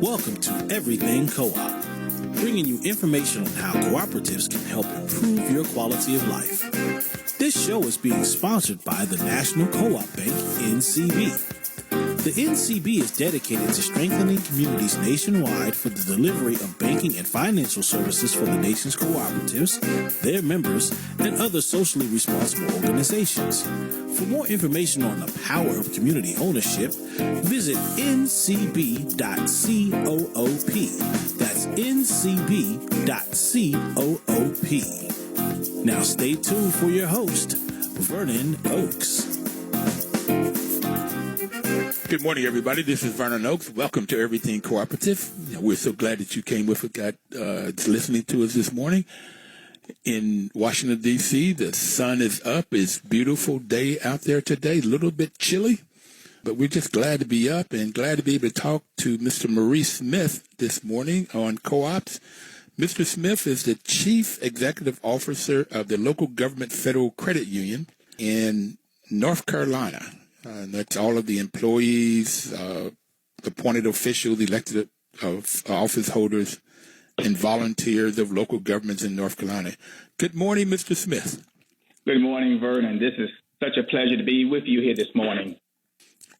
Welcome to Everything Co-op, bringing you information on how cooperatives can help improve your quality of life. This show is being sponsored by the National Cooperative Bank, NCB. The NCB is dedicated to strengthening communities nationwide for the delivery of banking and financial services for the nation's cooperatives, their members, and other socially responsible organizations. For more information on the power of community ownership, visit ncb.coop. That's ncb.coop. Now stay tuned for your host, Vernon Oakes. Good morning, everybody. This is Vernon Oakes. Welcome to Everything Cooperative. We're so glad that you came with us, listening to us this morning. In Washington, D.C., the sun is up. It's a beautiful day out there today, a little bit chilly, but we're just glad to be up and glad to be able to talk to Mr. Maurice Smith this morning on co-ops. Mr. Smith is the Chief Executive Officer of the Local Government Federal Credit Union in North Carolina. And that's all of the employees, appointed officials, elected office holders, and volunteers of local governments in North Carolina. Good morning, Mr. Smith. Good morning, Vernon. This is such a pleasure to be with you here this morning.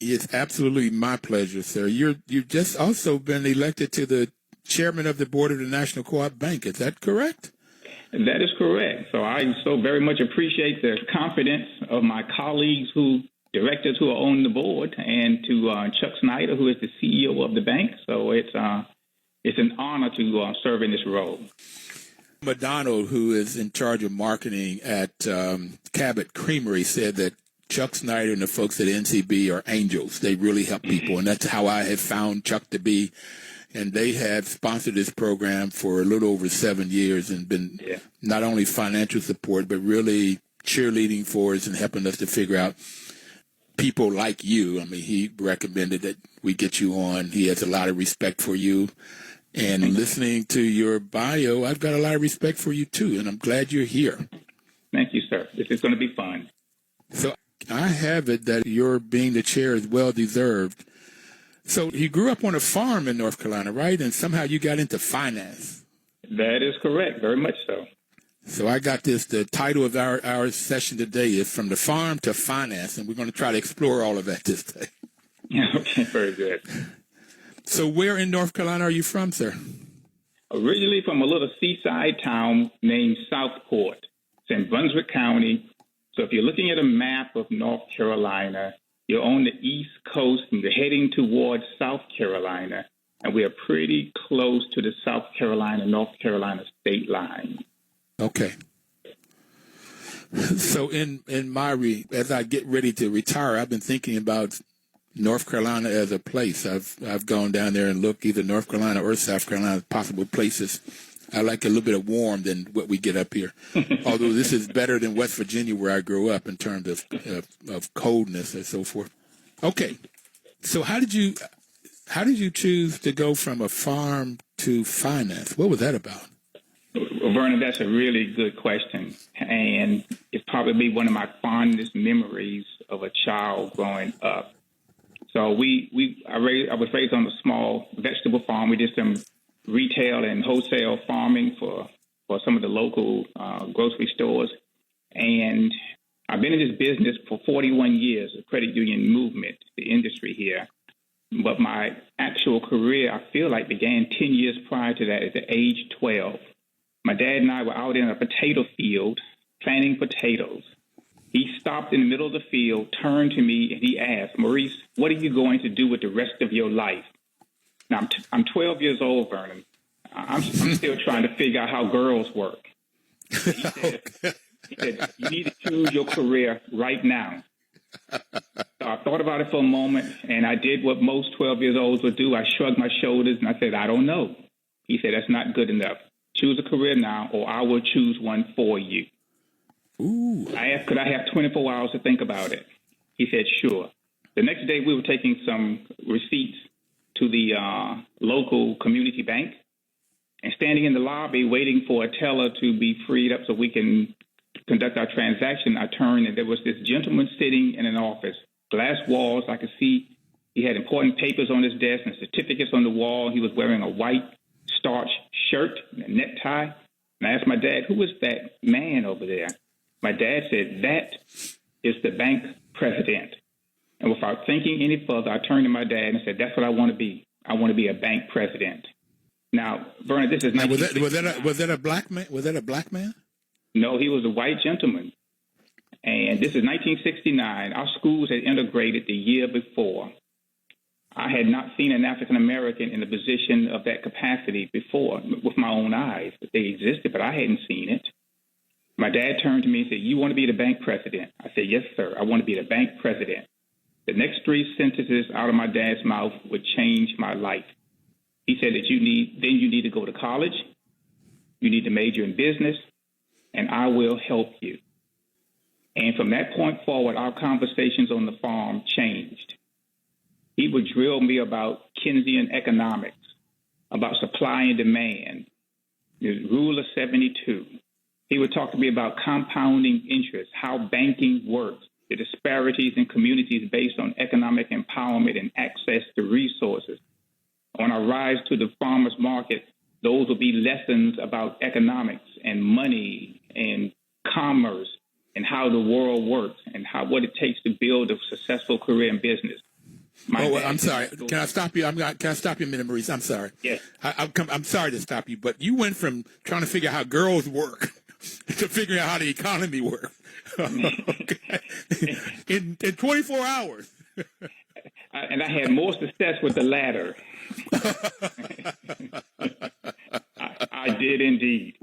It's absolutely my pleasure, sir. You've just also been elected to the chairman of the board of the National Cooperative Bank. Is that correct? That is correct. So I so very much appreciate the confidence of my colleagues directors who are on the board, and to Chuck Snyder, who is the CEO of the bank. So it's an honor to serve in this role. McDonald, who is in charge of marketing at Cabot Creamery, said that Chuck Snyder and the folks at NCB are angels. They really help people, and that's how I have found Chuck to be. And they have sponsored this program for a little over 7 years and been not only financial support, but really cheerleading for us and helping us to figure out people like you. I mean, he recommended that we get you on. He has a lot of respect for you. And listening to your bio, I've got a lot of respect for you, too. And I'm glad you're here. Thank you, sir. This is going to be fun. So I have it that your being the chair is well-deserved. So you grew up on a farm in North Carolina, right? And somehow you got into finance. That is correct. Very much so. So I got this, the title of our session today is From the Farm to Finance, and we're going to try to explore all of that this day. Okay, very good. So where in North Carolina are you from, sir? Originally from a little seaside town named Southport. It's in Brunswick County. So if you're looking at a map of North Carolina, you're on the East Coast and you're heading towards South Carolina, and we are pretty close to the South Carolina-North Carolina state line. Okay. So as I get ready to retire, I've been thinking about North Carolina as a place. I've gone down there and looked either North Carolina or South Carolina as possible places. I like a little bit of warm than what we get up here. Although this is better than West Virginia where I grew up in terms of coldness and so forth. Okay. So how did you choose to go from a farm to finance? What was that about? Well, Vernon, that's a really good question, and it's probably one of my fondest memories of a child growing up. So I was raised on a small vegetable farm. We did some retail and wholesale farming for some of the local grocery stores, and I've been in this business for 41 years, the credit union movement, the industry here. But my actual career, I feel like, began 10 years prior to that at the age 12. My dad and I were out in a potato field planting potatoes. He stopped in the middle of the field, turned to me, and he asked, "Maurice, what are you going to do with the rest of your life?" Now, I'm 12 years old, Vernon. I'm still trying to figure out how girls work. He said, "You need to choose your career right now." So I thought about it for a moment, and I did what most 12 years olds would do. I shrugged my shoulders, and I said, "I don't know." He said, "That's not good enough. Choose a career now, or I will choose one for you." Ooh. I asked, could I have 24 hours to think about it? He said, sure. The next day, we were taking some receipts to the local community bank, and standing in the lobby waiting for a teller to be freed up so we can conduct our transaction, I turned and there was this gentleman sitting in an office, glass walls. I could see He had important papers on his desk and certificates on the wall. He was wearing a white starched shirt and a necktie. And I asked my dad, who is that man over there? My dad said, that is the bank president. And without thinking any further, I turned to my dad and said, that's what I want to be. I want to be a bank president. Now, Vernon, this is now, was that a black man? Was that a black man? No, he was a white gentleman. And this is 1969. Our schools had integrated the year before. I had not seen an African American in a position of that capacity before with my own eyes. They existed, but I hadn't seen it. My dad turned to me and said, you want to be the bank president? I said, yes, sir. I want to be the bank president. The next three sentences out of my dad's mouth would change my life. He said that you need to go to college. You need to major in business, and I will help you. And from that point forward, our conversations on the farm changed. He would drill me about Keynesian economics, about supply and demand, the rule of 72. He would talk to me about compounding interest, how banking works, the disparities in communities based on economic empowerment and access to resources. On our rise to the farmers market, those will be lessons about economics and money and commerce and how the world works and what it takes to build a successful career in business. I'm sorry. Can I stop you? Can I stop you a minute, Maurice? I'm sorry. Yes. I'm sorry to stop you, but you went from trying to figure out how girls work to figuring out how the economy works. Okay. In 24 hours. And I had more success with the latter. I did indeed.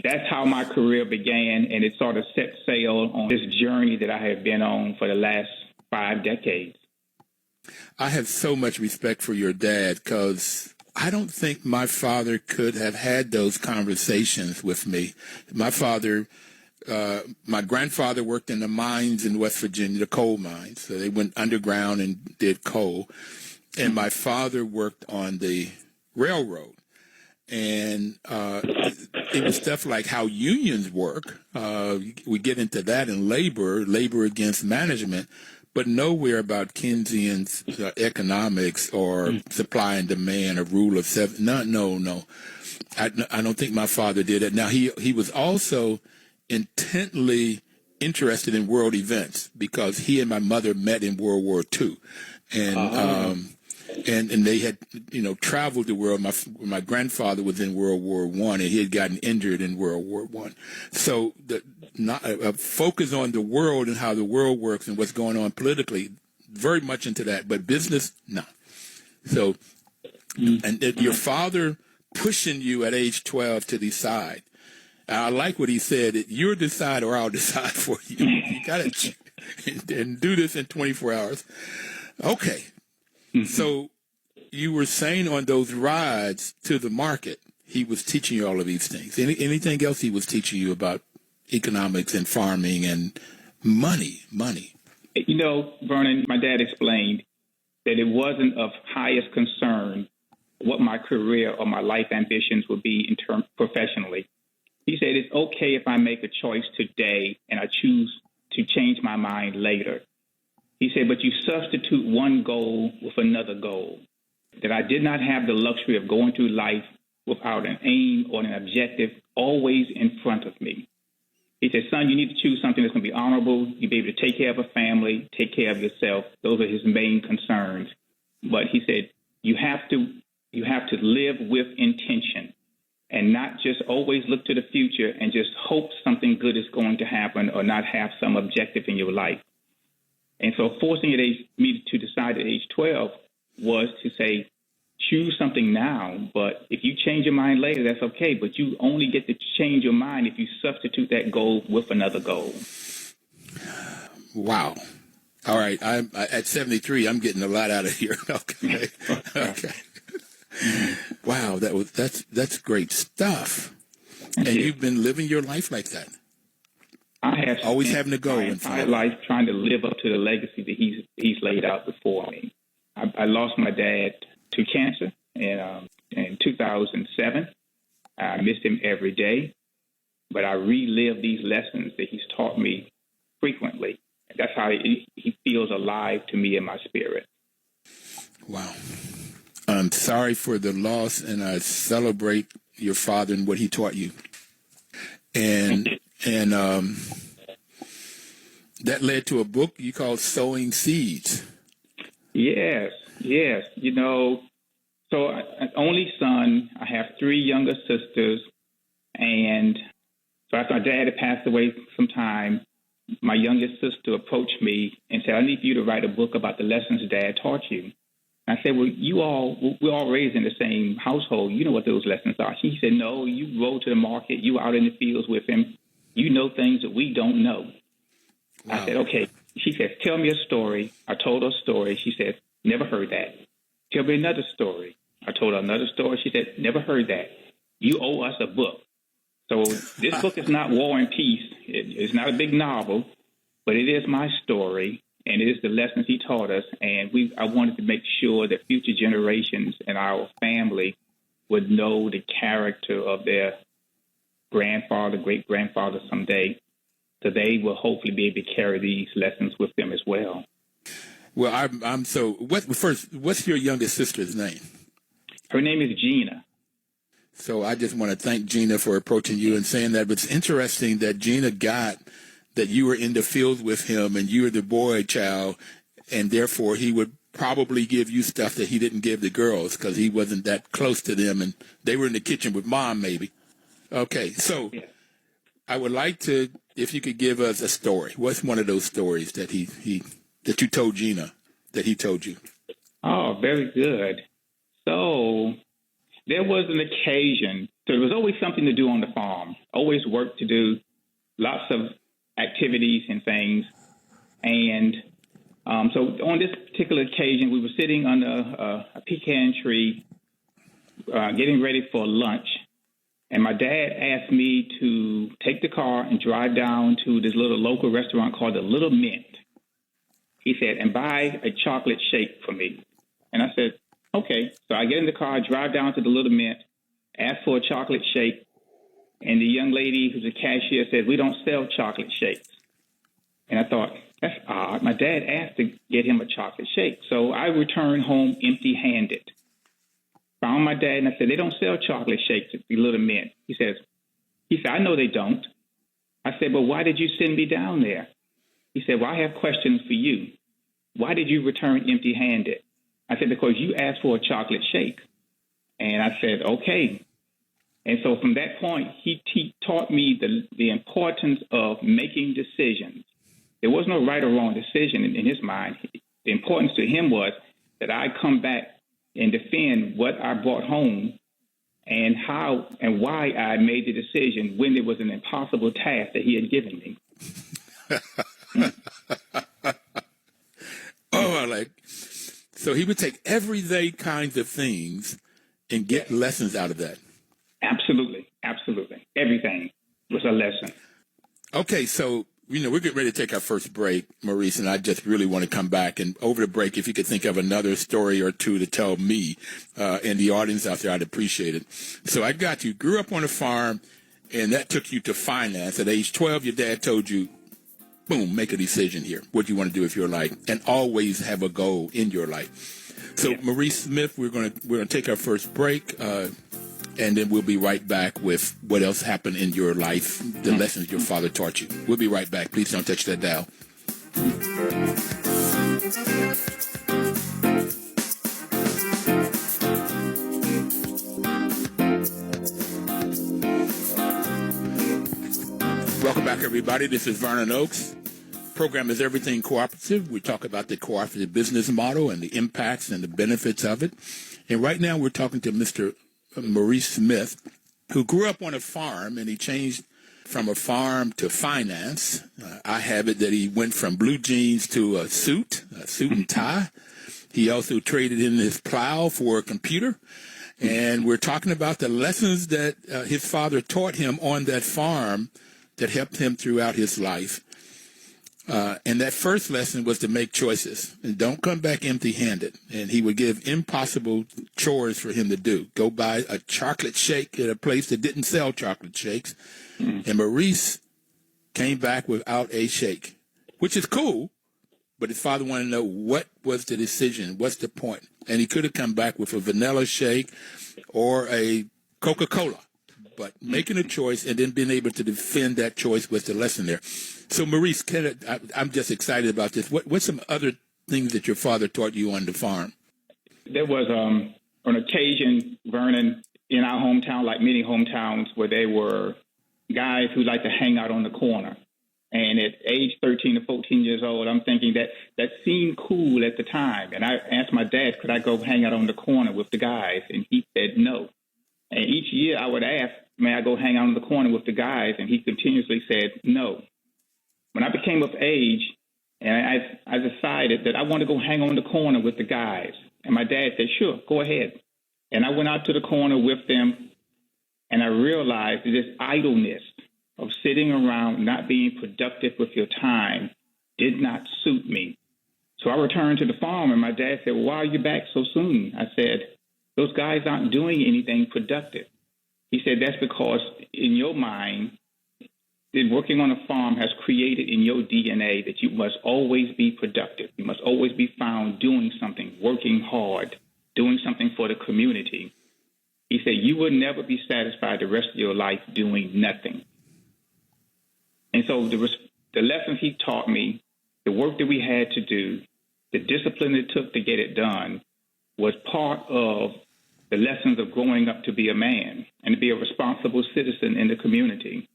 That's how my career began, and it sort of set sail on this journey that I have been on for the last 5 decades. I have so much respect for your dad because I don't think my father could have had those conversations with me. My grandfather worked in the mines in West Virginia, the coal mines. So they went underground and did coal. And my father worked on the railroad. And it was stuff like how unions work. We get into that in labor against management, but nowhere about Keynesian economics or supply and demand or rule of seven. No. I don't think my father did it. Now, he was also intently interested in world events because he and my mother met in World War II. And they had, traveled the world. My grandfather was in World War I, and he had gotten injured in World War I. So a focus on the world and how the world works and what's going on politically, very much into that. But business, no. So, and your father pushing you at age 12 to decide. I like what he said. You'll decide or I'll decide for you. You got to and do this in 24 hours. Okay. Mm-hmm. So you were saying on those rides to the market, he was teaching you all of these things. Anything else he was teaching you about economics and farming and money? Vernon, my dad explained that it wasn't of highest concern what my career or my life ambitions would be in terms professionally. He said, it's okay if I make a choice today and I choose to change my mind later. He said, but you substitute one goal with another goal, that I did not have the luxury of going through life without an aim or an objective always in front of me. He said, son, you need to choose something that's going to be honorable. You'll be able to take care of a family, take care of yourself. Those are his main concerns. But he said, you have to live with intention and not just always look to the future and just hope something good is going to happen or not have some objective in your life. And so forcing me to decide at age 12 was to say, choose something now, but if you change your mind later, that's okay. But you only get to change your mind if you substitute that goal with another goal. Wow. All right. I'm at 73. I'm getting a lot out of here. Okay. Okay. Wow. That's great stuff. And you've been living your life like that. I have always having to go my entire life trying to live up to the legacy that he's laid out before me. I lost my dad to cancer in 2007. I missed him every day, but I relive these lessons that he's taught me frequently. That's how he feels alive to me in my spirit. Wow. I'm sorry for the loss, and I celebrate your father and what he taught you. And that led to a book you called Sowing Seeds. Yes. You know, so an only son. I have 3 younger sisters, and so after my dad had passed away sometime, my youngest sister approached me and said, "I need you to write a book about the lessons Dad taught you." I said, "Well, we're all raised in the same household. You know what those lessons are." She said, "No, you rode to the market. You were out in the fields with him. You know things that we don't know." Wow. I said, "Okay." She said, "Tell me a story." I told her a story. She said, "Never heard that." "Tell me another story." I told her another story. She said, "Never heard that. You owe us a book." So this book is not War and Peace. It's not a big novel, but it is my story, and it is the lessons he taught us. And I wanted to make sure that future generations and our family would know the character of their grandfather, great-grandfather someday, so they will hopefully be able to carry these lessons with them as well. Well, what's your youngest sister's name? Her name is Gina. So I just want to thank Gina for approaching you and saying that. But it's interesting that Gina got that you were in the field with him and you were the boy child, and therefore he would probably give you stuff that he didn't give the girls because he wasn't that close to them, and they were in the kitchen with Mom maybe. Okay, so I would like to, if you could give us a story. What's one of those stories that that you told Gina that he told you? Oh, very good. So there was an occasion. So there was always something to do on the farm, always work to do, lots of activities and things. And so on this particular occasion, we were sitting under a pecan tree, getting ready for lunch. And my dad asked me to take the car and drive down to this little local restaurant called the Little Mint. He said, "And buy a chocolate shake for me." And I said, "Okay." So I get in the car, drive down to the Little Mint, ask for a chocolate shake. And the young lady who's a cashier said, "We don't sell chocolate shakes." And I thought, that's odd. My dad asked to get him a chocolate shake. So I returned home empty-handed. Found my dad and I said, "They don't sell chocolate shakes at the Little Mint." He said, "I know they don't." I said, "But why did you send me down there?" He said, "Well, I have questions for you. Why did you return empty-handed?" I said, "Because you asked for a chocolate shake." And I said, "Okay." And so from that point, he taught me the importance of making decisions. There was no right or wrong decision in his mind. The importance to him was that I come back and defend what I brought home and how and why I made the decision when there was an impossible task that he had given me. So he would take everyday kinds of things and get lessons out of that. Absolutely. Everything was a lesson. Okay, so, we're getting ready to take our first break, Maurice, and I just really want to come back. And over the break, if you could think of another story or two to tell me and the audience out there, I'd appreciate it. So I got you. Grew up on a farm, and that took you to finance. At age 12, your dad told you, boom, make a decision here. What do you want to do with your life? And always have a goal in your life. So, Maurice Smith, we're going to take our first break, and then we'll be right back with what else happened in your life, the lessons your father taught you. We'll be right back. Please don't touch that dial. Welcome back, everybody. This is Vernon Oakes. Program is Everything Cooperative. We talk about the cooperative business model and the impacts and the benefits of it. And right now we're talking to Mr. Maurice Smith, who grew up on a farm, and he changed from a farm to finance. I have it that he went from blue jeans to a suit and tie. He also traded in his plow for a computer. And we're talking about the lessons that his father taught him on that farm that helped him throughout his life. And that first lesson was to make choices and don't come back empty-handed. And he would give impossible chores for him to do. Go buy a chocolate shake at a place that didn't sell chocolate shakes. And Maurice came back without a shake, which is cool, but his father wanted to know what was the decision, what's the point. And he could have come back with a vanilla shake or a Coca-Cola, but making a choice and then being able to defend that choice was the lesson there. So, Maurice, I'm just excited about this. What's some other things that your father taught you on the farm? There was an occasion, Vernon, in our hometown, like many hometowns, where there were guys who like to hang out on the corner. And at age 13 or 14 years old, I'm thinking that seemed cool at the time. And I asked my dad, could I go hang out on the corner with the guys? And he said no. And each year I would ask, may I go hang out on the corner with the guys? And he continuously said no. When I became of age, and I decided that I want to go hang on the corner with the guys. And my dad said, sure, go ahead. And I went out to the corner with them, and I realized that this idleness of sitting around not being productive with your time did not suit me. So I returned to the farm, and my dad said, well, why are you back so soon? I said, those guys aren't doing anything productive. He said, that's because in your mind, working on a farm has created in your DNA that you must always be productive. You must always be found doing something, working hard, doing something for the community. He said, you will never be satisfied the rest of your life doing nothing. And so the lessons he taught me, the work that we had to do, the discipline it took to get it done was part of the lessons of growing up to be a man and to be a responsible citizen in the community.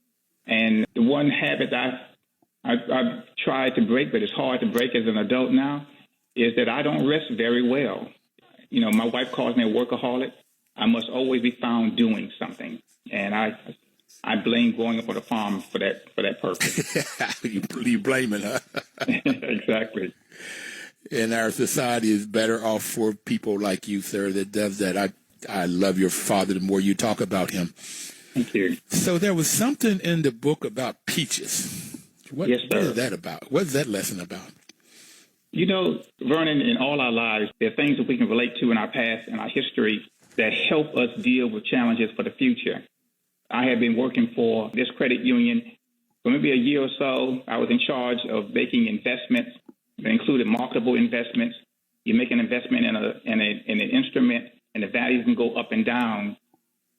And the one habit I've tried to break, but it's hard to break as an adult now, is that I don't rest very well. You know, my wife calls me a workaholic. I must always be found doing something. And I blame growing up on a farm for that purpose. You blame it, huh? Exactly. And our society is better off for people like you, sir, that does that. I love your father the more you talk about him. Thank you. So there was something in the book about peaches. Yes, sir. What is that about? What is that lesson about? You know, Vernon, in all our lives, there are things that we can relate to in our past and our history that help us deal with challenges for the future. I have been working for this credit union for maybe a year or so. I was in charge of making investments that included marketable investments. You make an investment in an instrument, and the value can go up and down.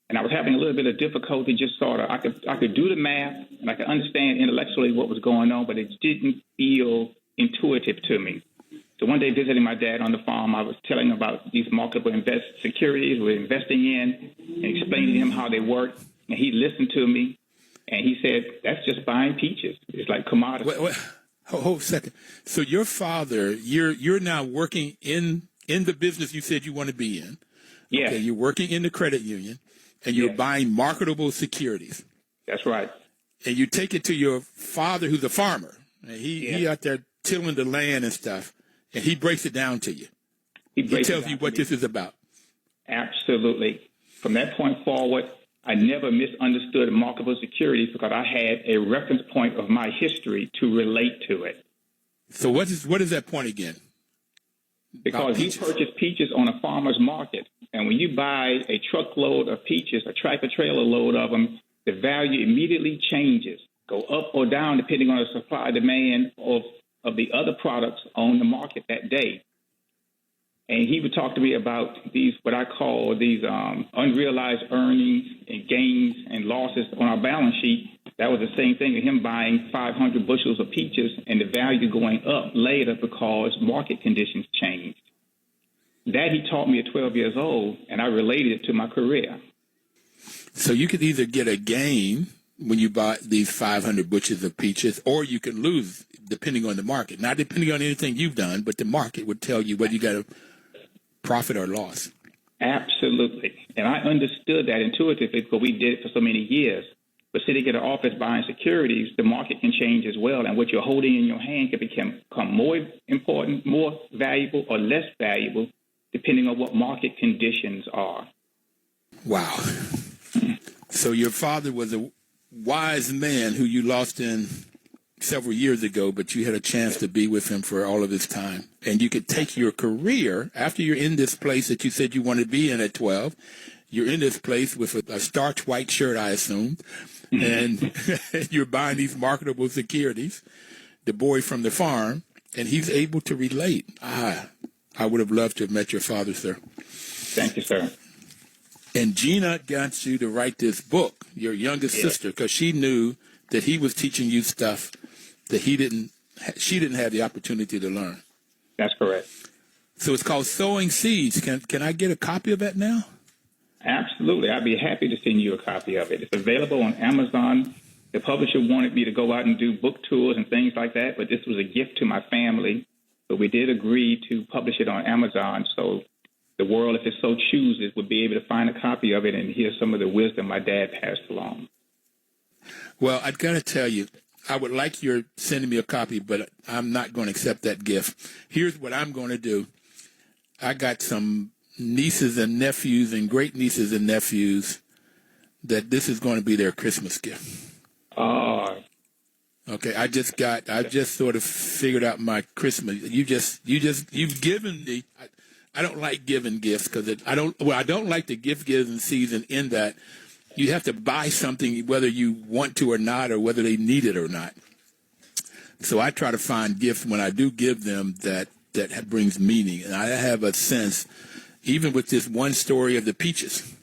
And I was having a little bit of difficulty just sort of, I could do the math and I could understand intellectually what was going on, but it didn't feel intuitive to me. So one day visiting my dad on the farm, I was telling him about these marketable securities we're investing in and explaining to him how they work. And he listened to me and he said, that's just buying peaches. It's like commodity. Wait, hold a second. So your father, you're now working in the business you said you want to be in. Yeah. Okay, you're working in the credit union. And you're buying marketable securities. That's right. And you take it to your father, who's a farmer. And he out there tilling the land and stuff, and he breaks it down to you. He tells you what this is about. Absolutely. From that point forward, I never misunderstood marketable securities because I had a reference point of my history to relate to it. So what is that point again? Because you purchase peaches on a farmer's market. And when you buy a truckload of peaches, a tractor-trailer load of them, the value immediately changes, go up or down depending on the supply demand of the other products on the market that day. And he would talk to me about these, what I call these unrealized earnings and gains and losses on our balance sheet. That was the same thing with him buying 500 bushels of peaches and the value going up later because market conditions changed. That he taught me at 12 years old, and I related it to my career. So you could either get a gain when you buy these 500 bushels of peaches, or you can lose depending on the market. Not depending on anything you've done, but the market would tell you whether you got a profit or loss. Absolutely. And I understood that intuitively because we did it for so many years. But sitting at an office buying securities, the market can change as well. And what you're holding in your hand can become more important, more valuable, or less valuable, depending on what market conditions are. Wow. So your father was a wise man who you lost in several years ago, but you had a chance to be with him for all of his time. And you could take your career after you're in this place that you said you wanted to be in at 12. You're in this place with a starch white shirt, I assume, and you're buying these marketable securities, the boy from the farm, and he's able to relate. I would have loved to have met your father, sir. Thank you, sir. And Gina got you to write this book, your youngest sister, because she knew that he was teaching you stuff that she didn't have the opportunity to learn. That's correct. So it's called Sowing Seeds. Can I get a copy of that now? Absolutely. I'd be happy to send you a copy of it. It's available on Amazon. The publisher wanted me to go out and do book tours and things like that, but this was a gift to my family. But we did agree to publish it on Amazon, so the world, if it so chooses, would be able to find a copy of it and hear some of the wisdom my dad passed along. Well, I've got to tell you, I would like your sending me a copy, but I'm not going to accept that gift. Here's what I'm going to do. I got some nieces and nephews and great nieces and nephews that this is going to be their Christmas gift. Okay, I just sort of figured out my Christmas. You've given me. I don't like giving gifts because I don't like the gift giving season in that you have to buy something whether you want to or not, or whether they need it or not. So I try to find gifts when I do give them that brings meaning. And I have a sense, even with this one story of the peaches,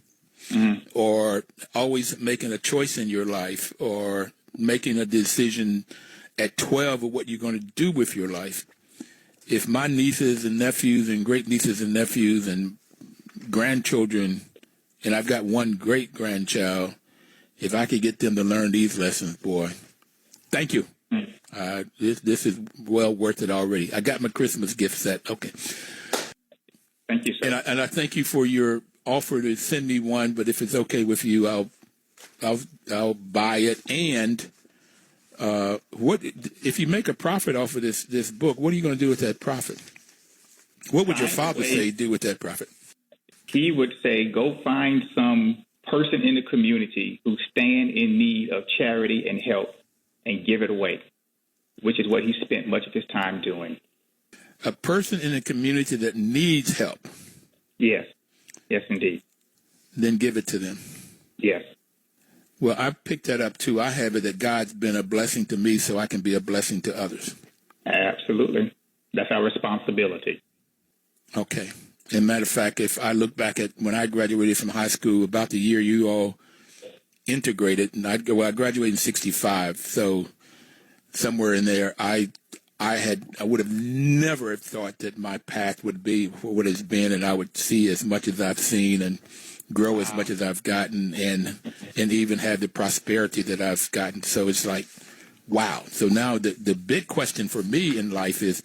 or always making a choice in your life, or making a decision at 12 of what you're going to do with your life. If my nieces and nephews and great nieces and nephews and grandchildren, and I've got one great grandchild, if I could get them to learn these lessons, boy, thank you. This is well worth it already. I got my Christmas gift set. Okay. Thank you, sir. And I thank you for your offer to send me one, but if it's okay with you, I'll buy it. And what if you make a profit off of this book? What are you going to do with that profit? What would your father say do with that profit? He would say, go find some person in the community who stand in need of charity and help and give it away, which is what he spent much of his time doing. A person in the community that needs help. Yes. Yes, indeed. Then give it to them. Yes. Well, I picked that up, too. I have it that God's been a blessing to me so I can be a blessing to others. Absolutely. That's our responsibility. Okay. As a matter of fact, if I look back at when I graduated from high school, about the year you all integrated, and I graduated in 65, so somewhere in there, I would have never have thought that my path would be what it's been, and I would see as much as I've seen and grow as much as I've gotten, and even have the prosperity that I've gotten. So it's like, wow. So now the big question for me in life is,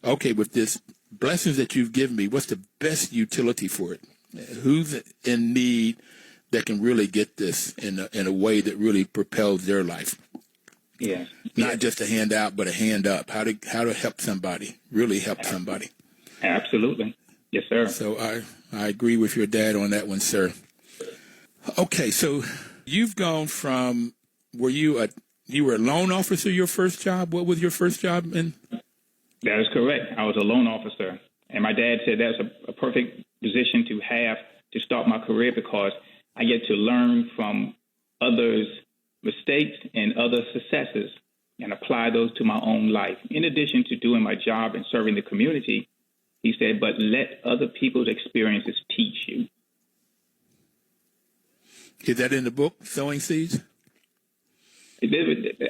okay, with this blessings that you've given me, what's the best utility for it? Who's in need that can really get this in a way that really propels their life? Yeah. Not just a handout, but a hand up. How to help somebody, really help somebody. Absolutely. Yes, sir. So I agree with your dad on that one, sir. Okay, so you've gone from, you were a loan officer your first job? What was your first job in? That is correct. I was a loan officer. And my dad said that's a perfect position to have to start my career because I get to learn from others' mistakes and other successes and apply those to my own life. In addition to doing my job and serving the community, he said, but let other people's experiences teach you. Is that in the book, Sowing Seeds?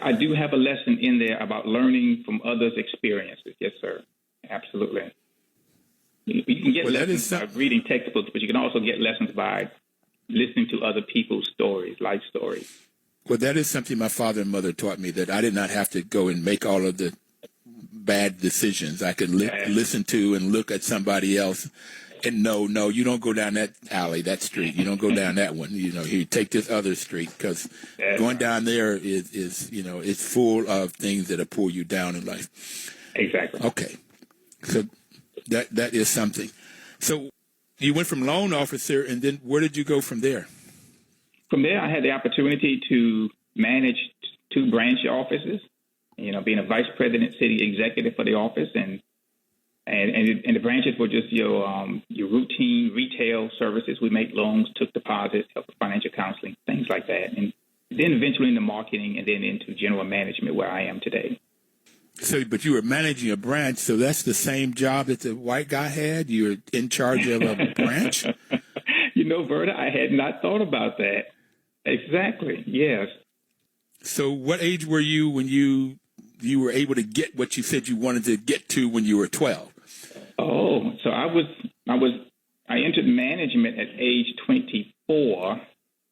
I do have a lesson in there about learning from others' experiences. Yes, sir. Absolutely. You can get lessons by reading textbooks, but you can also get lessons by listening to other people's stories, life stories. Well, that is something my father and mother taught me, that I did not have to go and make all of the bad decisions. I could listen to and look at somebody else and no, you don't go down that alley, that street. You don't go down that one. You take this other street because going down there is it's full of things that'll pull you down in life. Exactly. Okay. So that is something. So you went from loan officer, and then where did you go from there? From there, I had the opportunity to manage 2 branch offices, being a vice president, city executive for the office. And the branches were just your routine retail services. We make loans, took deposits, helped with financial counseling, things like that. And then eventually into marketing and then into general management where I am today. So, but you were managing a branch, so that's the same job that the white guy had? You were in charge of a branch? Verna, I had not thought about that. Exactly, yes. So what age were you when you were able to get what you said you wanted to get to when you were 12? Oh, so I entered management at age 24,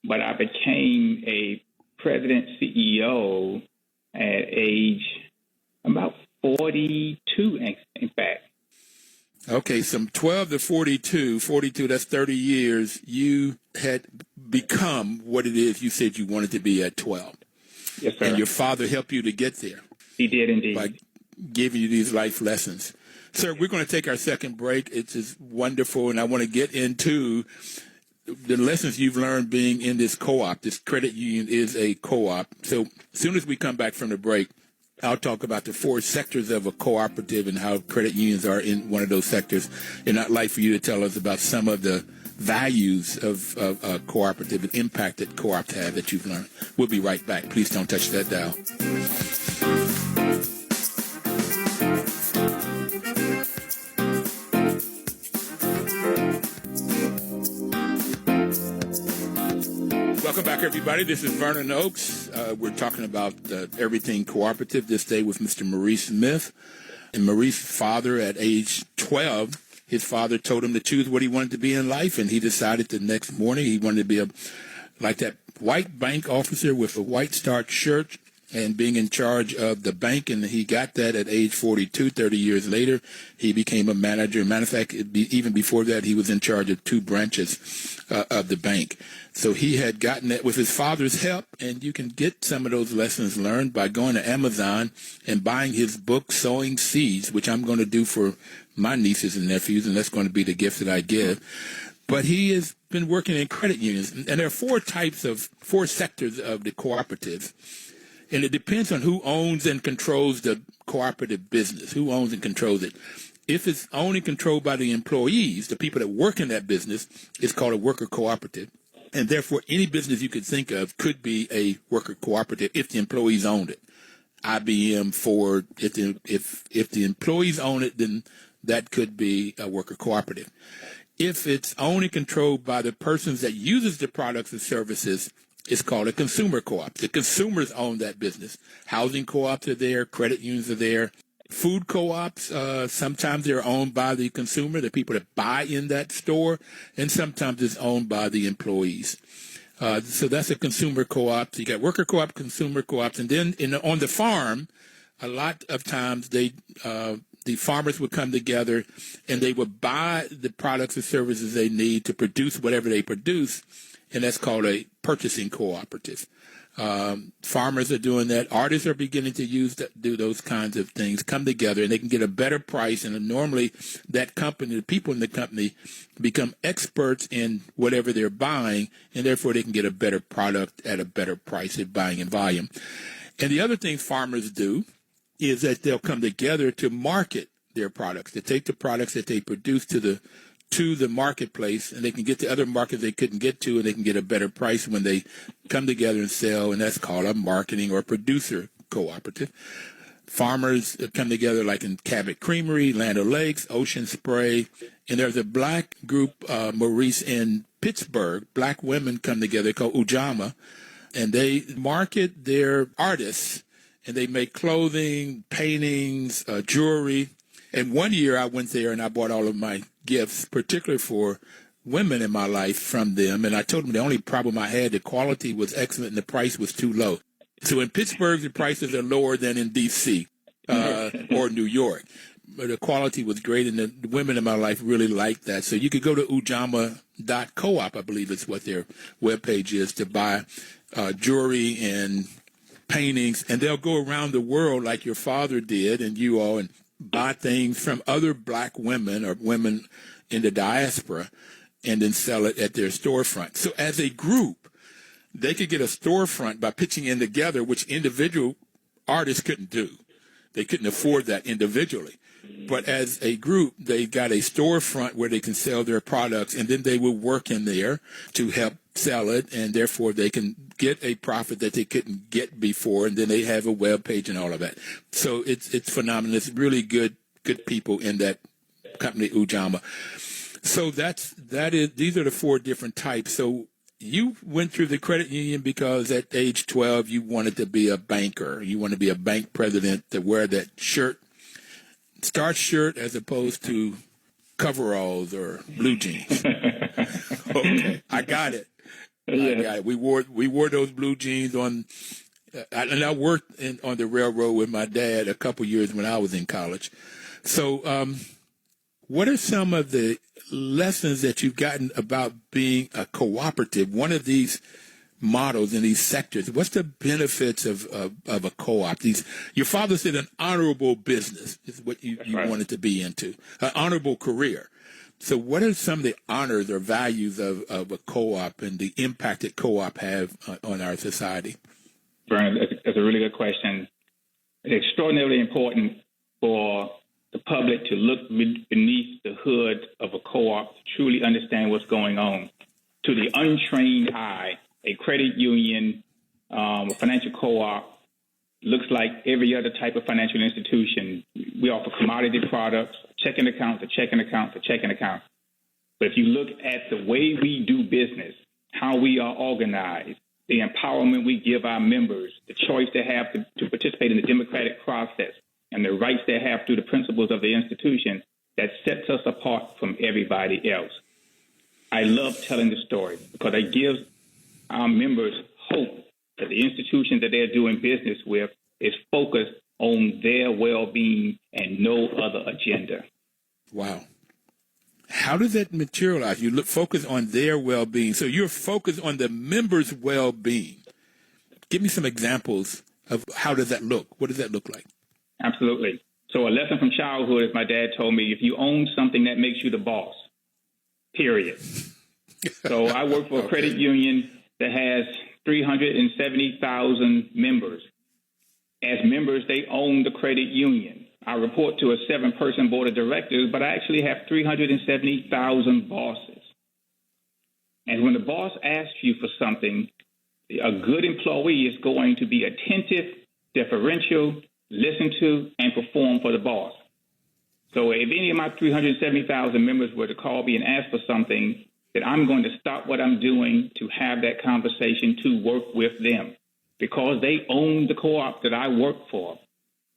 but I became a president CEO at age about 42, in fact. Okay, from 12 to 42, that's 30 years, you had become what it is you said you wanted to be at 12. Yes, sir. And your father helped you to get there. He did indeed. By giving you these life lessons. Sir, we're going to take our second break. It's just wonderful, and I want to get into the lessons you've learned being in this co-op. This credit union is a co-op. So as soon as we come back from the break, I'll talk about the 4 sectors of a cooperative and how credit unions are in one of those sectors. And I'd like for you to tell us about some of the values of a cooperative, the impact that co-ops have that you've learned. We'll be right back. Please don't touch that dial. Welcome back, everybody. This is Vernon Oakes. We're talking about everything cooperative this day with Mr. Maurice Smith. And Maurice's father, at age 12, his father told him to choose what he wanted to be in life, and he decided the next morning he wanted to be like that white bank officer with a white starched shirt and being in charge of the bank, and he got that at age 42. 30 years later, he became a manager. Matter of fact, even before that, he was in charge of 2 branches of the bank. So he had gotten that with his father's help, and you can get some of those lessons learned by going to Amazon and buying his book, Sowing Seeds, which I'm going to do for my nieces and nephews, and that's going to be the gift that I give. But he has been working in credit unions, and there are 4 sectors of the cooperative. And it depends on who owns and controls the cooperative business, who owns and controls it. If it's owned and controlled by the employees, the people that work in that business, it's called a worker cooperative. And therefore, any business you could think of could be a worker cooperative if the employees owned it. IBM, Ford, if the employees own it, then that could be a worker cooperative. If it's owned and controlled by the persons that uses the products and services, it's called a consumer co-op. The consumers own that business. Housing co-ops are there. Credit unions are there. Food co-ops, sometimes they're owned by the consumer, the people that buy in that store, and sometimes it's owned by the employees. So that's a consumer co-op. So you got worker co-op, consumer co-ops, and then on the farm, a lot of times the farmers would come together and they would buy the products and services they need to produce whatever they produce, and that's called a purchasing cooperative. Farmers are doing that. Artists are beginning to do those kinds of things, come together, and they can get a better price. And normally that company, the people in the company, become experts in whatever they're buying, and therefore they can get a better product at a better price at buying in volume. And the other thing farmers do is that they'll come together to market their products, to take the products that they produce to the marketplace, and they can get to other markets they couldn't get to, and they can get a better price when they come together and sell, and that's called a marketing or producer cooperative. Farmers come together like in Cabot Creamery, Land O'Lakes, Ocean Spray, and there's a black group, Maurice, in Pittsburgh. Black women come together called Ujamaa, and they market their artists, and they make clothing, paintings, jewelry. And one year I went there and I bought all of my gifts, particularly for women in my life, from them. And I told them the only problem I had, the quality was excellent and the price was too low. So in Pittsburgh, the prices are lower than in D.C. Or New York. But the quality was great, and the women in my life really liked that. So you could go to ujamaa.coop, I believe is what their webpage is, to buy jewelry and paintings. And they'll go around the world like your father did and you all, and buy things from other black women or women in the diaspora and then sell it at their storefront. So as a group, they could get a storefront by pitching in together, which individual artists couldn't do. They couldn't afford that individually. But as a group, they got a storefront where they can sell their products, and then they will work in there to help sell it, and therefore they can get a profit that they couldn't get before, and then they have a web page and all of that. So it's phenomenal. It's really good people in that company, Ujamaa. So these are the 4 different types. So you went through the credit union because at age 12 you wanted to be a banker. You want to be a bank president, to wear that starch shirt as opposed to coveralls or blue jeans. Okay, I got it. Yeah. We wore those blue jeans on, and I worked on the railroad with my dad a couple years when I was in college. So, what are some of the lessons that you've gotten about being a cooperative? One of these models in these sectors. What's the benefits of a co-op? Your father said an honorable business is what you right. wanted to be into, an honorable career. So what are some of the honors or values of a co-op and the impact that co-op have on our society? Vernon, that's a really good question. It's extraordinarily important for the public to look beneath the hood of a co-op to truly understand what's going on. To the untrained eye, a credit union, a financial co-op looks like every other type of financial institution. We offer commodity products, checking accounts, a checking account, a checking account. But if you look at the way we do business, how we are organized, the empowerment we give our members, the choice they have to participate in the democratic process, and the rights they have through the principles of the institution, that sets us apart from everybody else. I love telling the story because it gives our members hope that the institution that they're doing business with is focused on their well-being and no other agenda. Wow. How does that materialize? You focus on their well-being. So you're focused on the members' well-being. Give me some examples of how does that look? What does that look like? Absolutely. So a lesson from childhood, as my dad told me, if you own something, that makes you the boss, period. So I work for a credit union that has 370,000 members. As members, they own the credit union. I report to a 7-person board of directors, but I actually have 370,000 bosses. And when the boss asks you for something, a good employee is going to be attentive, deferential, listen to, and perform for the boss. So if any of my 370,000 members were to call me and ask for something, then I'm going to stop what I'm doing to have that conversation to work with them because they own the co-op that I work for.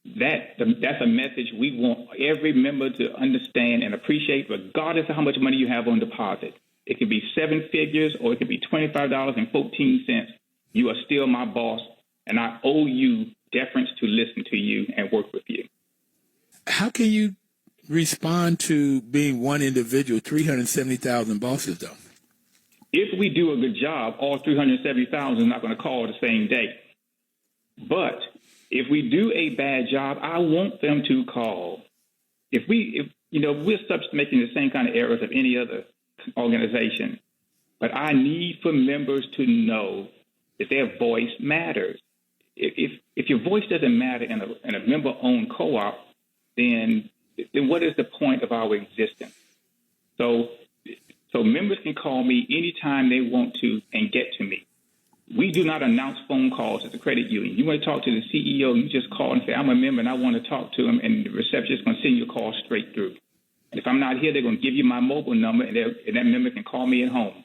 That's a message we want every member to understand and appreciate, regardless of how much money you have on deposit. It could be 7 figures or it could be $25.14. You are still my boss, and I owe you deference to listen to you and work with you. How can you respond to being one individual, 370,000 bosses, though? If we do a good job, all 370,000 is not going to call the same day. But if we do a bad job, I want them to call. We're subject to making the same kind of errors of any other organization. But I need for members to know that their voice matters. If your voice doesn't matter in a member-owned co-op, then what is the point of our existence? So members can call me anytime they want to and get to me. We do not announce phone calls at the credit union. You want to talk to the CEO, you just call and say, I'm a member and I want to talk to him, and the receptionist is going to send you a call straight through. And if I'm not here, they're going to give you my mobile number, and that member can call me at home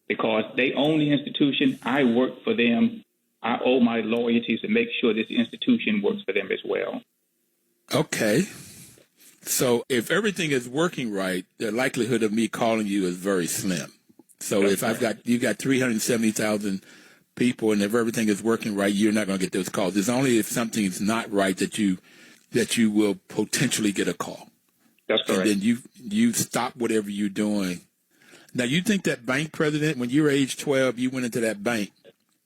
because they own the institution. I work for them. I owe my loyalties to make sure this institution works for them as well. Okay. So if everything is working right, the likelihood of me calling you is very slim. So if you got 370,000 people, and if everything is working right, you're not going to get those calls. It's only if something is not right that you will potentially get a call. That's correct. And then you stop whatever you're doing. Now, you think that bank president, when you were age 12, you went into that bank,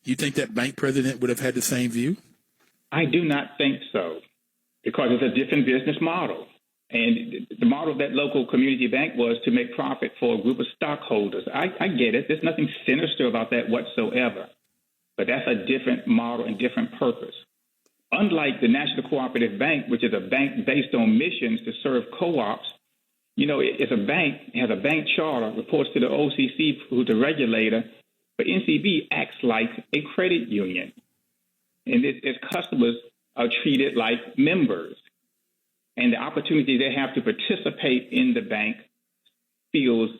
you think that bank president would have had the same view? I do not think so, because it's a different business model. And the model of that local community bank was to make profit for a group of stockholders. I get it. There's nothing sinister about that whatsoever. But that's a different model and different purpose. unlike the National Cooperative Bank, which is a bank based on missions to serve co-ops, it's a bank, it has a bank charter, reports to the OCC, who's the regulator, but NCB acts like a credit union. And its customers are treated like members. And the opportunity they have to participate in the bank feels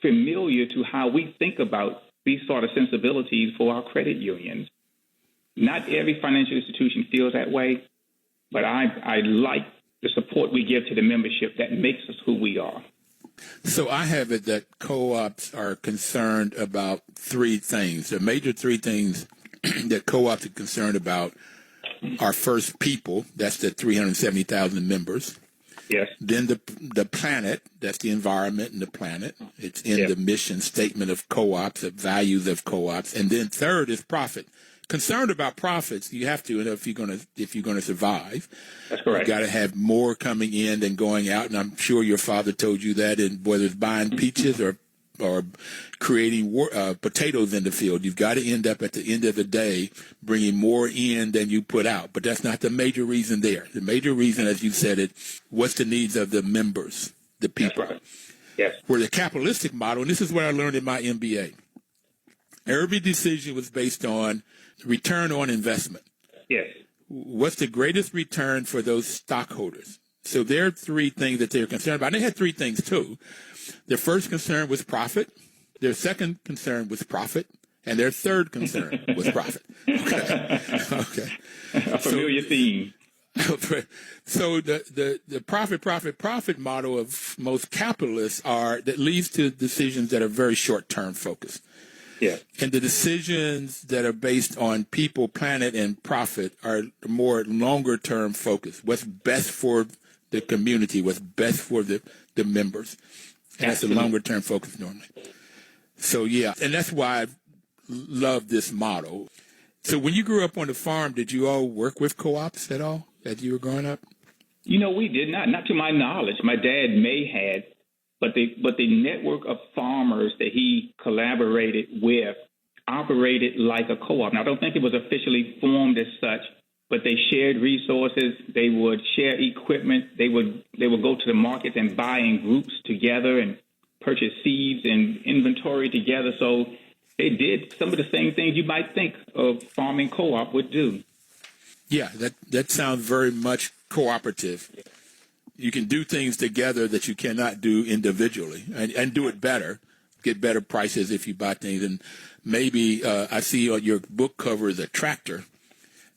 familiar to how we think about these sort of sensibilities for our credit unions. Not every financial institution feels that way, but I like the support we give to the membership that makes us who we are. So I have it that co-ops are concerned about three things. The major three things that co-ops are concerned about are first people, that's the 370,000 members. Yes. Then the planet, that's the environment and the planet. It's in the mission statement of co-ops, the values of co-ops. And then third is profit. Concerned about profits, you have to, if you're going to survive. That's correct. You got to have more coming in than going out, and I'm sure your father told you that. And whether it's buying peaches or creating potatoes in the field, you've got to end up at the end of the day bringing more in than you put out. But that's not the major reason there. The major reason, as you said it, what's the needs of the members, the people. That's right. Yes. Where the capitalistic model, and this is what I learned in my MBA. Every decision was based on return on investment. Yes. What's the greatest return for those stockholders? So there are three things that they're concerned about. And they had three things, too. Their first concern was profit. Their second concern was profit. And their third concern was profit. Okay. A familiar theme. So the profit model of most capitalists that leads to decisions that are very short-term focused. Yeah. And the decisions that are based on people, planet, and profit are more longer-term focused. What's best for the community, what's best for the members. And that's a longer-term focus normally. So, yeah, and that's why I love this model. So when you grew up on the farm, did you all work with co-ops at all as you were growing up? We did not to my knowledge. My dad may have. But the network of farmers that he collaborated with operated like a co-op. Now, I don't think it was officially formed as such, but they shared resources. They would share equipment. They would go to the markets and buy in groups together and purchase seeds and inventory together. So they did some of the same things you might think of farming co-op would do. Yeah, that sounds very much cooperative. You can do things together that you cannot do individually and do it better, get better prices if you buy things. And maybe I see on your book cover is a tractor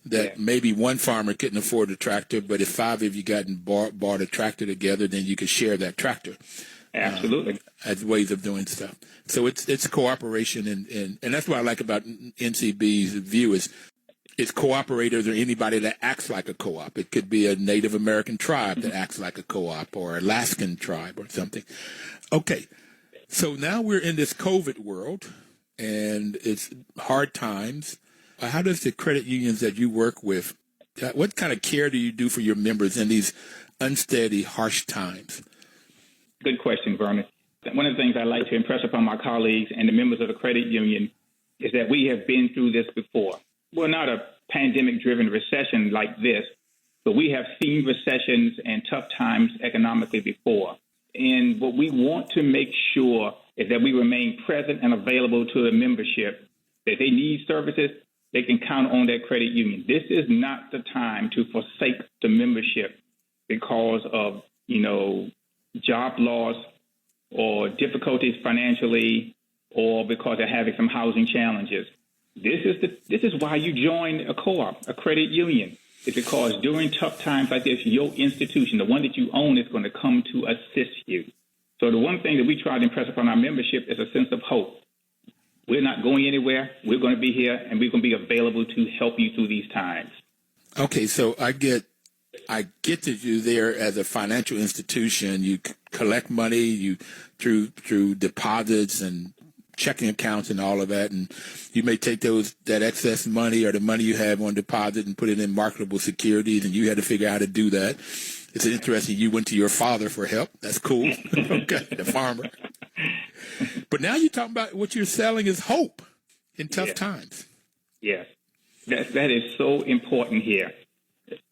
that maybe one farmer couldn't afford a tractor, but if five of you bought a tractor together, then you could share that tractor. Absolutely. As ways of doing stuff. So it's cooperation. And that's what I like about NCB's view is it's cooperators or anybody that acts like a co-op. It could be a Native American tribe that acts like a co-op or Alaskan tribe or something. Okay, so now we're in this COVID world, and it's hard times. How does the credit unions that you work with, what kind of care do you do for your members in these unsteady, harsh times? Good question, Vernon. One of the things I like to impress upon my colleagues and the members of the credit union is that we have been through this before. Well, not a pandemic-driven recession like this, but we have seen recessions and tough times economically before. And what we want to make sure is that we remain present and available to the membership. If they need services, they can count on their credit union. This is not the time to forsake the membership because of, job loss or difficulties financially or because they're having some housing challenges. This is why you join a co-op, a credit union. It's because during tough times like this, your institution, the one that you own, is going to come to assist you. So the one thing that we try to impress upon our membership is a sense of hope. We're not going anywhere. We're going to be here, and we're going to be available to help you through these times. Okay, so I get that you there as a financial institution. You collect money through deposits and checking accounts and all of that, and you may take that excess money or the money you have on deposit and put it in marketable securities, and you had to figure out how to do that. It's interesting. You went to your father for help. That's cool. Okay, the farmer. But now you're talking about what you're selling is hope in tough times. Yes, that is so important here.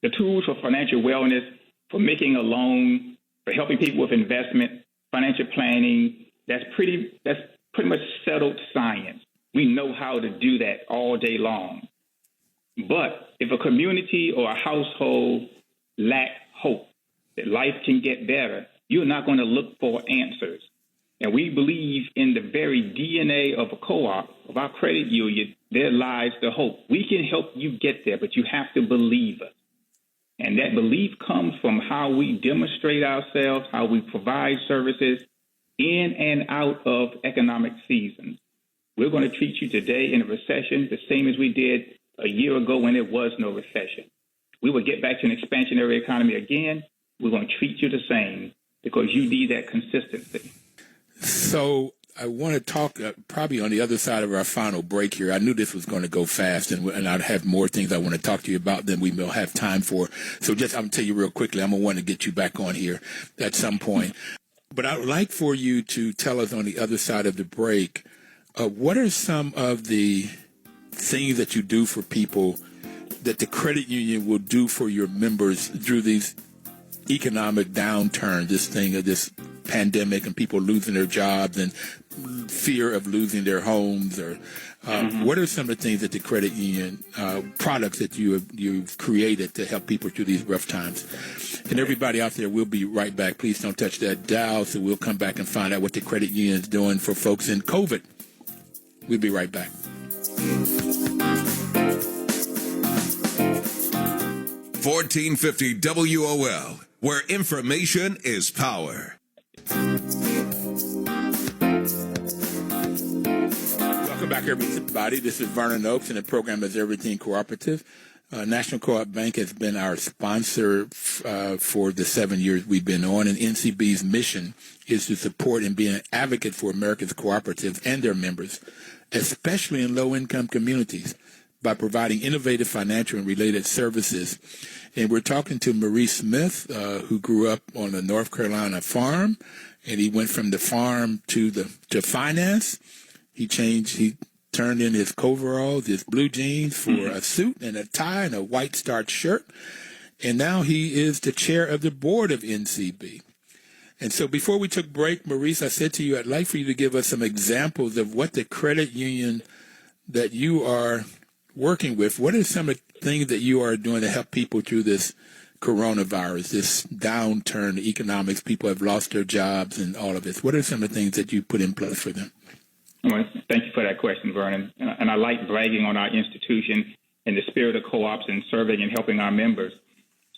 the tools for financial wellness, for making a loan, for helping people with investment, financial planning, that's pretty much settled science. We know how to do that all day long. But if a community or a household lack hope that life can get better, you're not going to look for answers. And we believe in the very DNA of a co-op, of our credit union, there lies the hope. We can help you get there, but you have to believe us. And that belief comes from how we demonstrate ourselves, how we provide services in and out of economic seasons. We're going to treat you today in a recession the same as we did a year ago when there was no recession. We will get back to an expansionary economy again. We're going to treat you the same because you need that consistency. So I want to talk probably on the other side of our final break here. I knew this was going to go fast, and I'd have more things I want to talk to you about than we will have time for. So I'm going to tell you real quickly, I'm going to want to get you back on here at some point. But I would like for you to tell us on the other side of the break, what are some of the things that you do for people that the credit union will do for your members through these economic downturn, this thing of this pandemic and people losing their jobs and fear of losing their homes? Or what are some of the things that the credit union products that you've created to help people through these rough times? And everybody out there, we'll be right back. Please don't touch that dial. So we'll come back and find out what the credit union is doing for folks in COVID. We'll be right back. 1450 WOL, where information is power. Welcome back, everybody. This is Vernon Oakes, and the program is Everything Cooperative. National Cooperative Bank has been our sponsor for the 7 years we've been on, and NCB's mission is to support and be an advocate for America's cooperatives and their members, especially in low-income communities, by providing innovative financial and related services. And we're talking to Maurice Smith, who grew up on a North Carolina farm, and he went from the farm to finance. He turned in his coveralls, his blue jeans for a suit and a tie and a white starched shirt. And now he is the chair of the board of NCB. And so before we took break, Maurice, I said to you, I'd like for you to give us some examples of what the credit union that you are working with, what are some of the things that you are doing to help people through this coronavirus, this downturn, the economics, people have lost their jobs and all of this. What are some of the things that you put in place for them? Well, thank you for that question, Vernon. And I like bragging on our institution in the spirit of co-ops and serving and helping our members.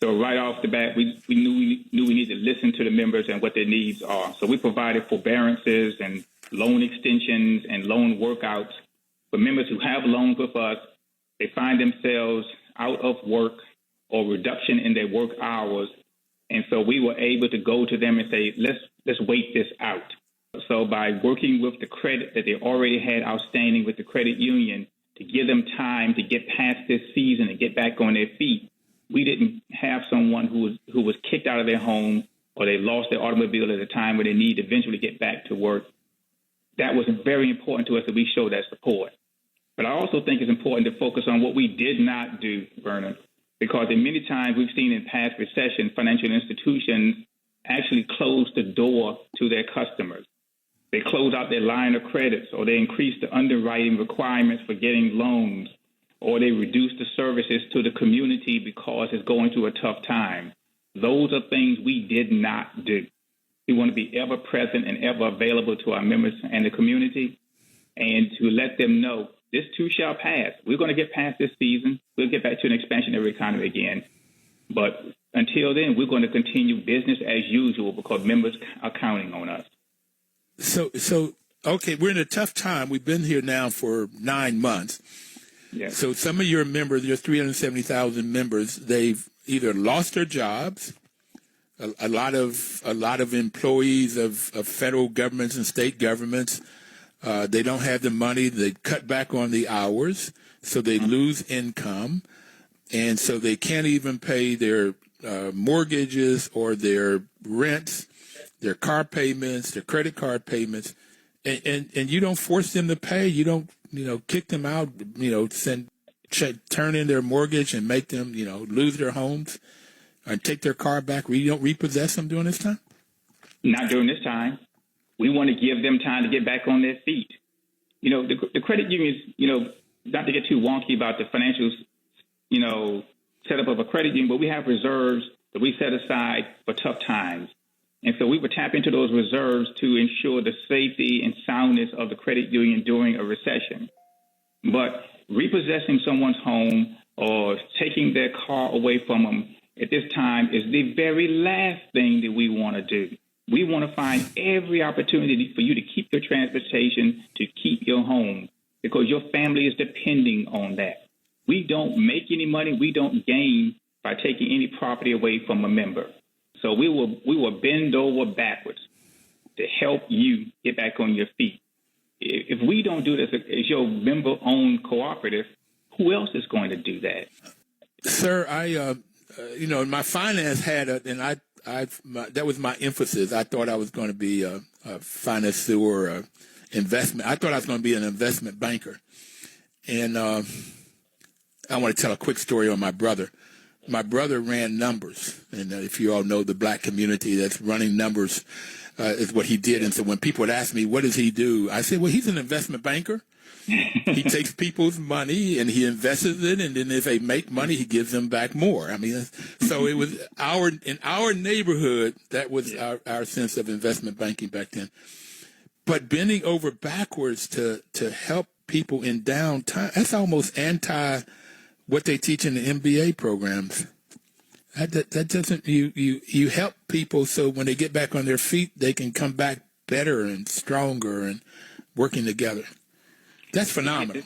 So right off the bat, we knew we needed to listen to the members and what their needs are. So we provided forbearances and loan extensions and loan workouts for members who have loans with us. They find themselves out of work or reduction in their work hours. And so we were able to go to them and say, let's wait this out. So by working with the credit that they already had outstanding with the credit union to give them time to get past this season and get back on their feet, we didn't have someone who was kicked out of their home or they lost their automobile at a time where they need to eventually get back to work. That was very important to us that we show that support. But I also think it's important to focus on what we did not do, Vernon, because in many times we've seen in past recessions, financial institutions actually close the door to their customers. They close out their line of credits, or they increase the underwriting requirements for getting loans, or they reduce the services to the community because it's going through a tough time. Those are things we did not do. We want to be ever present and ever available to our members and the community, and to let them know this too shall pass. We're going to get past this season. We'll get back to an expansionary economy again. But until then, we're going to continue business as usual because members are counting on us. So okay, we're in a tough time. We've been here now for 9 months. Yes. So some of your members, your 370,000 members, they've either lost their jobs. A lot of employees of federal governments and state governments, they don't have the money. They cut back on the hours, so they lose income, and so they can't even pay their mortgages or their rents, their car payments, their credit card payments, and you don't force them to pay. You don't kick them out. Send turn in their mortgage and make them, lose their homes and take their car back? You don't repossess them during this time? Not during this time. We want to give them time to get back on their feet. The credit unions, not to get too wonky about the financial, setup of a credit union, but we have reserves that we set aside for tough times. And so we would tap into those reserves to ensure the safety and soundness of the credit union during a recession. But repossessing someone's home or taking their car away from them at this time is the very last thing that we want to do. We want to find every opportunity for you to keep your transportation, to keep your home, because your family is depending on that. We don't make any money. We don't gain by taking any property away from a member. So we will bend over backwards to help you get back on your feet. If we don't do this as your member-owned cooperative, who else is going to do that? Sir, my finance that was my emphasis. I thought I was going to be a financier or investment. I thought I was going to be an investment banker. And I want to tell a quick story on my brother. My brother ran numbers, and if you all know the black community, that's running numbers is what he did. And so when people would ask me, what does he do? I said, well, he's an investment banker. He takes people's money and he invests it, and then if they make money, he gives them back more. I mean, so it was in our neighborhood, that was our sense of investment banking back then. But bending over backwards to help people in downtime, that's almost anti what they teach in the MBA programs. That doesn't, you help people so when they get back on their feet, they can come back better and stronger and working together. That's phenomenal.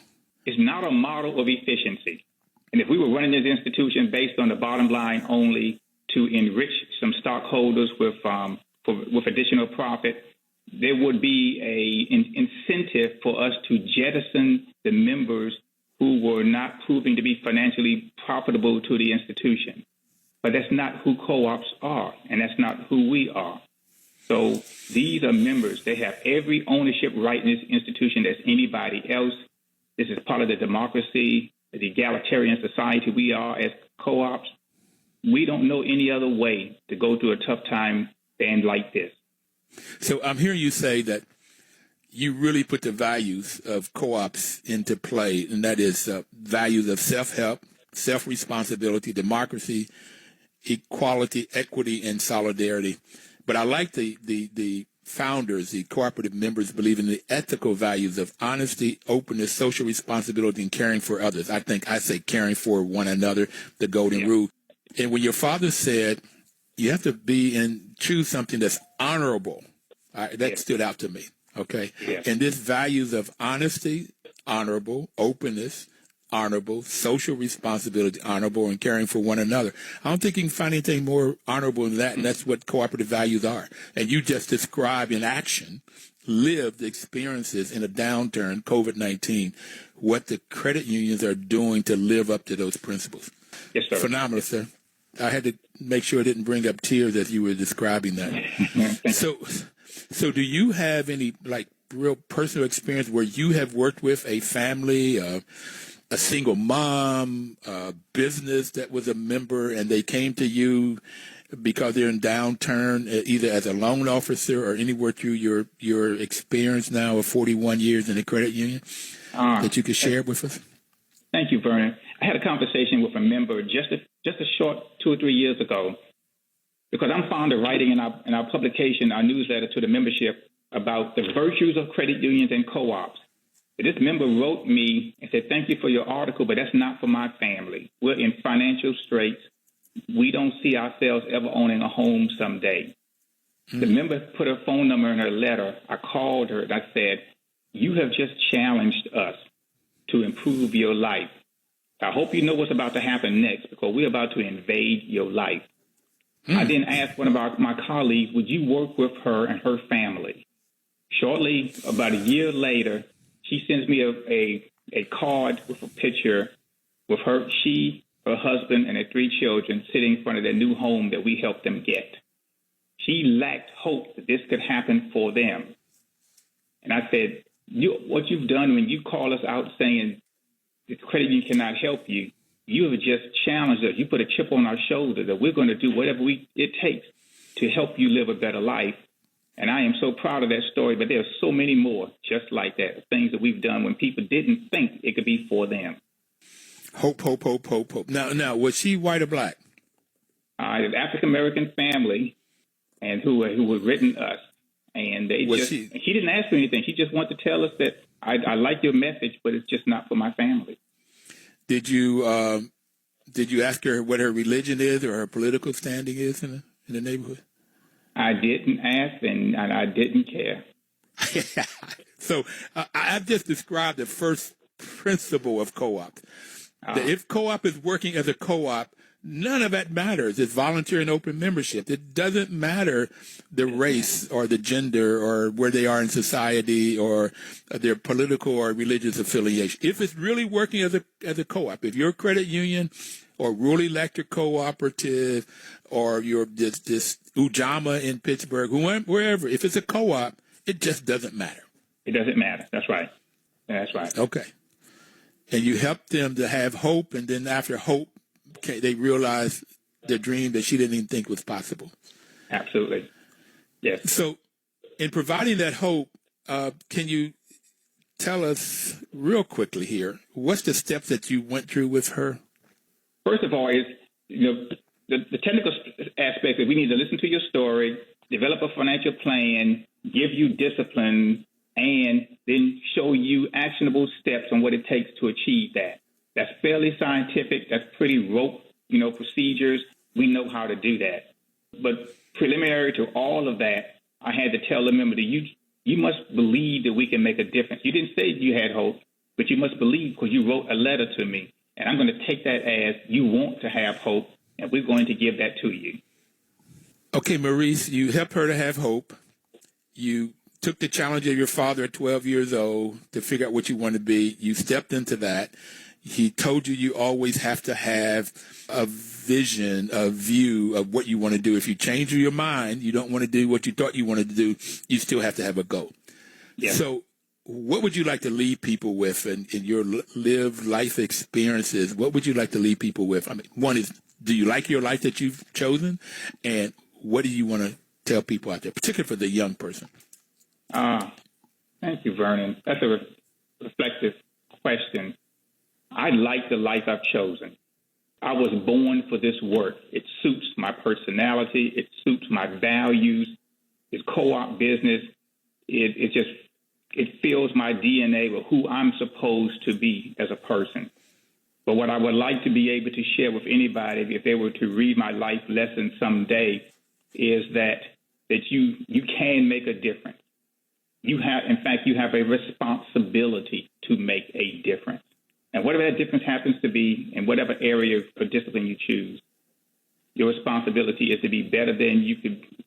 It's not a model of efficiency. And if we were running this institution based on the bottom line only to enrich some stockholders with additional profit, there would be an incentive for us to jettison the members who were not proving to be financially profitable to the institution. But that's not who co-ops are, and that's not who we are. So these are members. They have every ownership right in this institution as anybody else. This is part of the democracy, the egalitarian society we are as co-ops. We don't know any other way to go through a tough time than like this. So I'm hearing you say that you really put the values of co-ops into play, and that is values of self-help, self-responsibility, democracy, equality, equity, and solidarity. But I like the founders, the cooperative members believe in the ethical values of honesty, openness, social responsibility, and caring for others. I say caring for one another, the golden rule. And when your father said you have to choose something that's honorable, that stood out to me. Okay. Yeah. And this values of honesty, honorable, openness, honorable, social responsibility, honorable, and caring for one another. I don't think you can find anything more honorable than that, and that's what cooperative values are. And you just described in action, lived experiences in a downturn, COVID-19, what the credit unions are doing to live up to those principles. Yes, sir. Phenomenal, sir. I had to make sure I didn't bring up tears as you were describing that. So do you have any real personal experience where you have worked with a family, a single mom, a business that was a member, and they came to you because they're in downturn, either as a loan officer or anywhere through your experience now of 41 years in the credit union that you could share with us? Thank you, Vernon. I had a conversation with a member just a short 2 or 3 years ago, because I'm fond of writing in our publication, our newsletter to the membership about the virtues of credit unions and co-ops. This member wrote me and said, thank you for your article, but that's not for my family. We're in financial straits. We don't see ourselves ever owning a home someday. Mm-hmm. The member put her phone number in her letter. I called her and I said, you have just challenged us to improve your life. I hope you know what's about to happen next, because we're about to invade your life. I then asked one of my colleagues, would you work with her and her family? Shortly, about a year later, she sends me a card with a picture with her husband, and their 3 children sitting in front of their new home that we helped them get. She lacked hope that this could happen for them. And I said, what you've done when you call us out saying the credit union cannot help you. You have just challenged us. You put a chip on our shoulder that we're going to do whatever it takes to help you live a better life. And I am so proud of that story, but there's so many more just like that, things that we've done when people didn't think it could be for them. Hope, hope, hope, hope, hope. Now, was she white or black? An African-American family and who had written us. And she didn't ask for anything. She just wanted to tell us that I like your message, but it's just not for my family. Did you ask her what her religion is or her political standing is in the neighborhood? I didn't ask, and I didn't care. So I've just described the first principle of co-op. That if co-op is working as a co-op, none of that matters. It's volunteer and open membership. It doesn't matter the race or the gender or where they are in society or their political or religious affiliation. If it's really working as a co-op, if you're a credit union or rural electric cooperative or you're this Ujamaa in Pittsburgh, wherever, if it's a co-op, it just doesn't matter. It doesn't matter. That's right. That's right. Okay. And you help them to have hope, and then after hope, they realize their dream that she didn't even think was possible. Absolutely. Yes. So in providing that hope, can you tell us real quickly here, what's the steps that you went through with her? First of all, is the technical aspect that we need to listen to your story, develop a financial plan, give you discipline, and then show you actionable steps on what it takes to achieve that. That's fairly scientific. That's pretty rote, procedures. We know how to do that. But preliminary to all of that, I had to tell the member that you must believe that we can make a difference. You didn't say you had hope, but you must believe because you wrote a letter to me. And I'm going to take that as you want to have hope, and we're going to give that to you. Okay, Maurice, you helped her to have hope. You took the challenge of your father at 12 years old to figure out what you want to be. You stepped into that. He told you always have to have a vision, a view of what you want to do. If you change your mind, you don't want to do what you thought you wanted to do, you still have to have a goal. Yeah. So what would you like to leave people with in your lived life experiences? What would you like to leave people with? I mean, one is, do you like your life that you've chosen? And what do you want to tell people out there, particularly for the young person? Thank you, Vernon. That's a reflective question. I like the life I've chosen. I was born for this work. It suits my personality. It suits my values. It's co-op business. It fills my DNA with who I'm supposed to be as a person. But what I would like to be able to share with anybody, if they were to read my life lesson someday, is that you can make a difference. You have a responsibility to make a difference. And whatever that difference happens to be in whatever area or discipline you choose, your responsibility is to be better than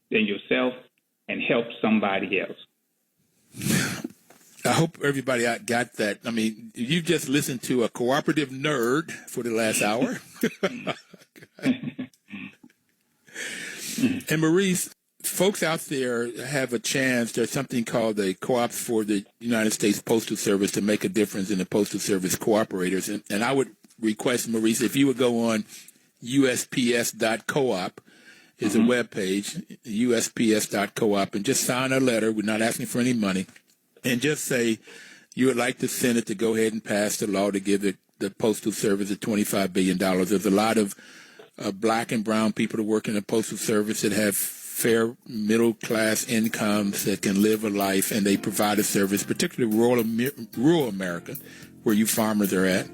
yourself and help somebody else. I hope everybody got that. I mean, you just listened to a cooperative nerd for the last hour. And Maurice, folks out there have a chance. There's something called the Co-ops for the United States Postal Service to make a difference in the Postal Service cooperators. And I would request, Maurice, if you would go on USPS.coop is a webpage, USPS.coop, and just sign a letter. We're not asking for any money. And just say you would like the Senate to go ahead and pass the law to give the Postal Service a $25 billion. There's a lot of black and brown people that work in the Postal Service that have fair middle-class incomes that can live a life, and they provide a service, particularly rural America, where you farmers are at.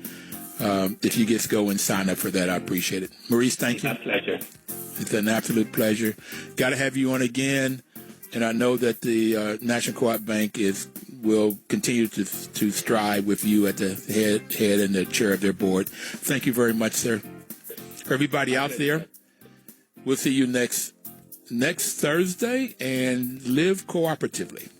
If you just go and sign up for that, I appreciate it. Maurice, thank you. My pleasure. It's an absolute pleasure. Got to have you on again. And I know that the National Cooperative Bank will continue to strive with you at the head and the chair of their board. Thank you very much, sir. Everybody out there, we'll see you next Thursday, and live cooperatively.